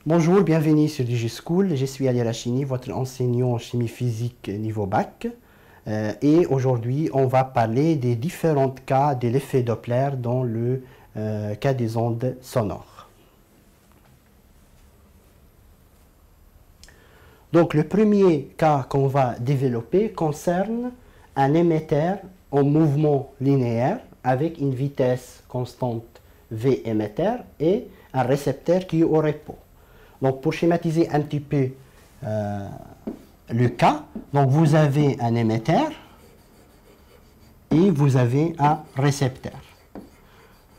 Bonjour, bienvenue sur DigiSchool. Je suis Ali Rachini, votre enseignant en chimie physique niveau bac. Et aujourd'hui, on va parler des différents cas de l'effet Doppler dans le cas des ondes sonores. Donc, le premier cas qu'on va développer concerne un émetteur en mouvement linéaire avec une vitesse constante V émetteur et un récepteur qui est au repos. Donc, pour schématiser un petit peu le cas, donc vous avez un émetteur et vous avez un récepteur.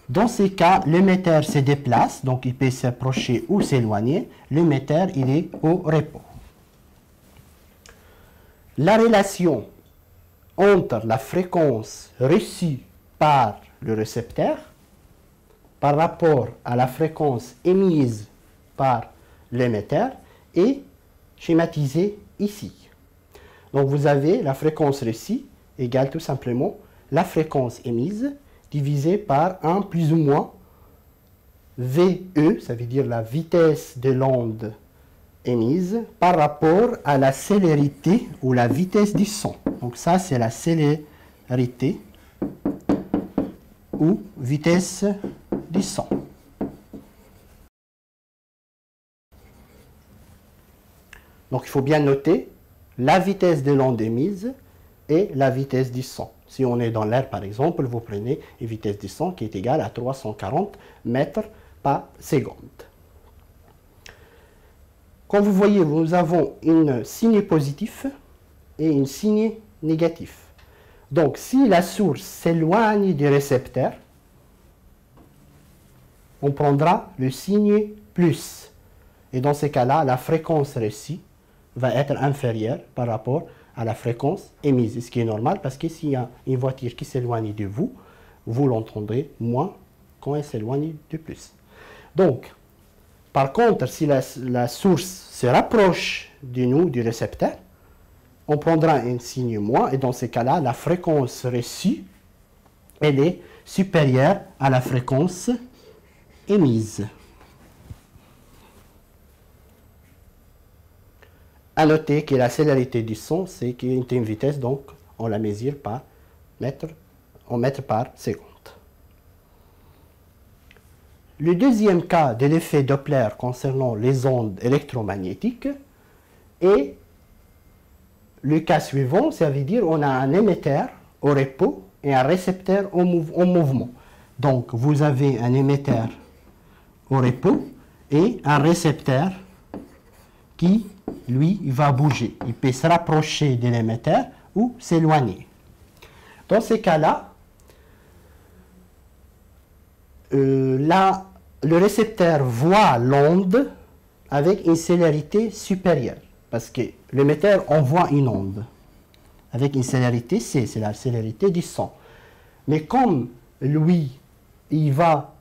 Dans ces cas, l'émetteur se déplace, donc il peut s'approcher ou s'éloigner. L'émetteur, il est au repos. La relation entre la fréquence reçue par le récepteur par rapport à la fréquence émise par l'émetteur est schématisée ici. Donc vous avez la fréquence reçue égale tout simplement la fréquence émise divisée par 1 plus ou moins VE, ça veut dire la vitesse de l'onde émise par rapport à la célérité ou la vitesse du son. Donc ça c'est la célérité ou vitesse du son. Donc il faut bien noter la vitesse de l'onde émise et la vitesse du son. Si on est dans l'air par exemple, vous prenez une vitesse du son qui est égale à 340 mètres par seconde. Comme vous voyez, nous avons une signe positif et une signe négatif. Donc si la source s'éloigne du récepteur, on prendra le signe plus. Et dans ces cas-là, la fréquence reçue va être inférieure par rapport à la fréquence émise. Ce qui est normal parce que s'il y a une voiture qui s'éloigne de vous, vous l'entendrez moins quand elle s'éloigne de plus. Donc, par contre, si la source se rapproche de nous, du récepteur, on prendra un signe moins et dans ces cas-là, la fréquence reçue, elle est supérieure à la fréquence émise. À noter que la célérité du son, c'est une vitesse, donc on la mesure par mètre par seconde. Le deuxième cas de l'effet Doppler concernant les ondes électromagnétiques est le cas suivant, ça veut dire on a un émetteur au repos et un récepteur en mouvement. Donc vous avez un émetteur au repos et un récepteur qui, lui, va bouger. Il peut se rapprocher de l'émetteur ou s'éloigner. Dans ces cas-là, le récepteur voit l'onde avec une célérité supérieure. Parce que l'émetteur envoie une onde avec une célérité C, c'est la célérité du son. Mais comme lui, il va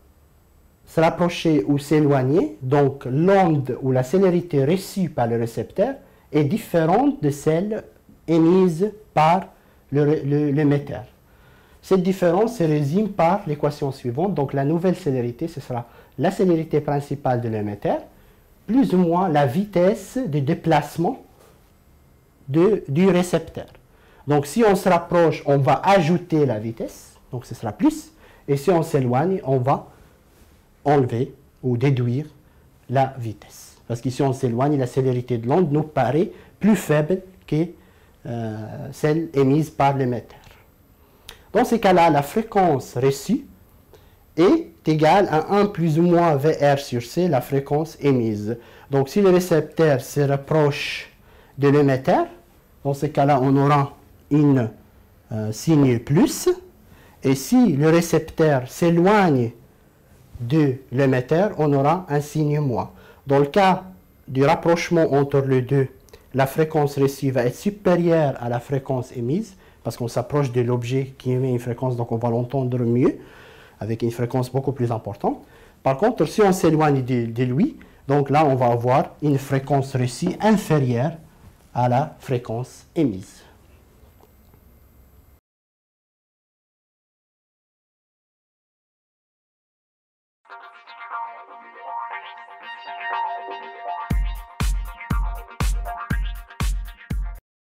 se rapprocher ou s'éloigner, donc l'onde ou la célérité reçue par le récepteur est différente de celle émise par l'émetteur. Cette différence se résume par l'équation suivante. Donc la nouvelle célérité, ce sera la célérité principale de l'émetteur, plus ou moins la vitesse de déplacement du récepteur. Donc si on se rapproche, on va ajouter la vitesse, donc ce sera plus, et si on s'éloigne, on va enlever ou déduire la vitesse. Parce qu'ici on s'éloigne, la célérité de l'onde nous paraît plus faible que celle émise par l'émetteur. Dans ces cas-là, la fréquence reçue est égale à 1 plus ou moins VR sur C, la fréquence émise. Donc si le récepteur se rapproche de l'émetteur, dans ces cas-là, on aura une signe plus. Et si le récepteur s'éloigne de l'émetteur, on aura un signe moins. Dans le cas du rapprochement entre les deux, la fréquence reçue va être supérieure à la fréquence émise, parce qu'on s'approche de l'objet qui émet une fréquence, donc on va l'entendre mieux, avec une fréquence beaucoup plus importante. Par contre, si on s'éloigne de lui, donc là, on va avoir une fréquence reçue inférieure à la fréquence émise.